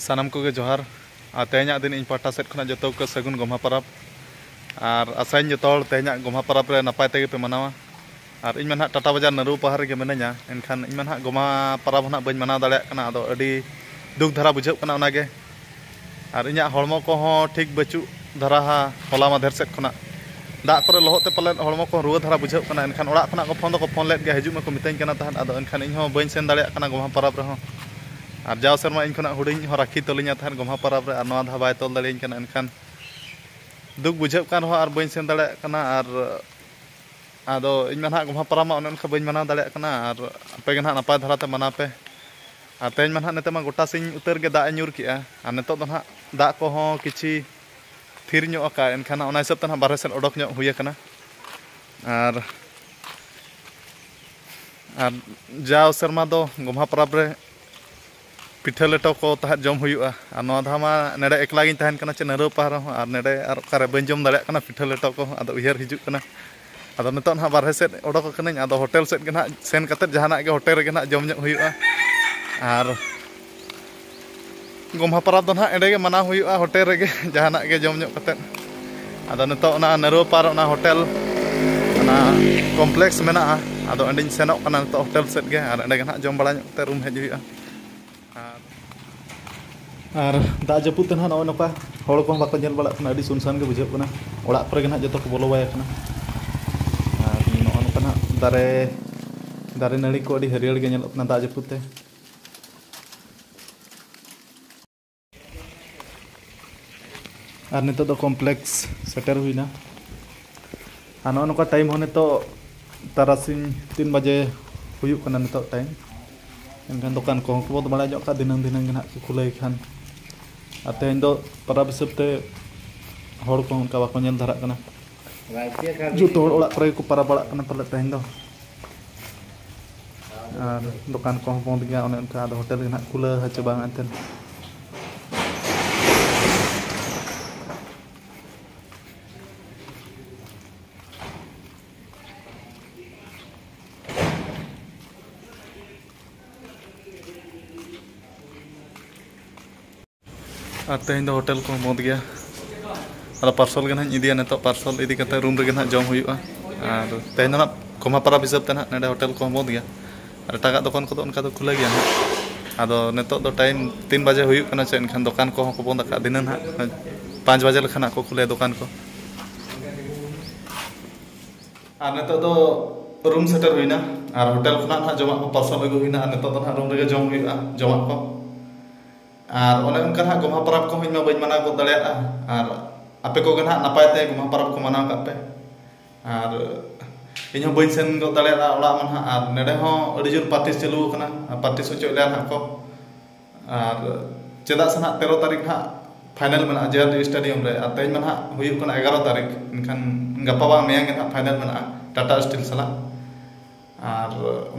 सानाम को जोहार तेना दिन इन पाटा सेट खना जो को सगुन गोम्हा परब और आसाइन जो तेना गोम्हा परब रे नपाय तेगे पे मनावा और इन मन टाटा बाजार नरू पहाड़ के मिनाया एनखान इन मन गोम्हा परब ना बन मनाव दाड़ा अदो अडी दुख धारा बुझे ओनागे और इन हड़मो को ठीक बचू धारा हला माधेर सेट खना दा को लहते पाले हड़मो को रुआ धारा बुझे एनखान ओड़ा खना को फोन लेट गे हजू को मिताई अदो एनखान इन बन सेन दाड़ा गोम्हा परब रहो और जाओ शर्मा इन हुडिंग राखी तोलिया तहन गोम्हा परब रे और धा बै तोल दाड़ी एनखान दुख बुझे और बन सेन दाड़ा और आदो इन मन गोम्हा परब मा बन मनाव दाड़ा और आपे गे नपाय धाराते मनाव पे और तेज मन नेते गोटा सिंह उतर के दाग ᱧᱩᱨ किया और नितो दो दाग को किछि थिर का एनखान हिसाब ते बारे सेन ओडक हुई और जाओ शर्मा दो गोम्हा परब रे पिठा लेटो को तहत जम हुआ और धामा नेड़े एकला गिन तहन कना चे नरो पहाड़ और नेड़े और कारे बन जम दाड़ा कना पिठा लेटो को अदो उयर हिजु कना अदो नितो बारे सेट ओडक कनाኝ अदो होटेल सेट के सेन कते जहाना के होटेल रे जम हुआ और गोम्हा परब दो एंडे मनाव हुआ होटेल रे जहाना के जम कते अदो नितो नरो पार होटेल कॉम्प्लेक्स मेना अदो एंडिंग सेनोक कना नितो होटेल सेट के और एंडे जम बड़ा कते रूम हेज हुआ और दा जपुत ना नौ नौका हड़ को बाको नेल बड़ा अड़ी सुनसान के बुझे ओड़ा पर जो को बोलो बाय और नौका दारे दारे नाड़ी को अड़ी हरियर के नेल दा जपुते और नितो कॉम्प्लेक्स सेटर हुईना और नौ नौका टाइम हो नितो तारासिंग 3 बजे हुयुक नितो टाइम एनखान दुकान को बहुत बड़ा जो का दिनंग दिनंग के खुले खान तेज दो परब हिसाब से हड़ को उनका बाको नेल धारा जो ओड़ा को परब बड़ा पाले तेज दो और दुकान को बंद गया उनका होटेल के खुला हचे बांग एनतेन और तेज दो होटेल को बंद गया और पार्सल के इदिया नितो पार्सल इदी कते रूम रे जम हुआ और तेज ना गोम्हा परब हिसाब ते ना होटेल को बंद गया और एटागा दुकान को उनका खुले गया अदो नितो दो टाइम 3 बजे हुआ से एनखान दुकान को बंद का दिन 5 बजे लेखा को खुले दुकान को और नितो दो रूम सेटर हुईना और होटेल खुना जमा को पार्सल अगु हुईना नितो दो रूम रे जम हुआ जमा को और उन गोम्हा परब को बन मनाव गो दाड़ा और आपे को नपायते गोम्हा परब को मनाव पे और इन बन सेन गो दाड़ा ओड़ा मन और नेड़े अड़ी जोर पार्टिस चालू पार्टिस हचो ले को और चेदा से 13 तारीख फाइनल में JRD स्टेडियम रे और तेज में हुई 11 तारीख इनखान गपा मेयांग फाइनल में टाटा स्टील सला और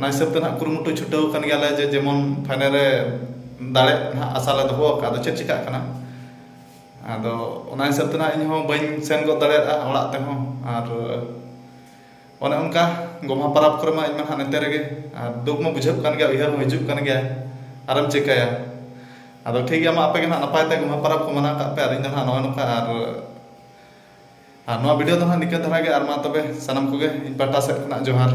हिसाब से कुरुमुटु छुटाव गया जे जेमन फाइनल रे दाड़े आशा ले दो चे चिका अदो हिसाब से इन बन सेन गो दाड़ा ओड़ा ते और ओने उनका गोम्हा परब करे इन नेते रे और दुख में बुझे उहर हजूक गया आरम चिकाया अदो ठीक गया आपे नपायते गोम्हा परब को मना पे और इन नौका और वीडियो निका धारा और तबे सानाम को इन पाटा सेट जोहार।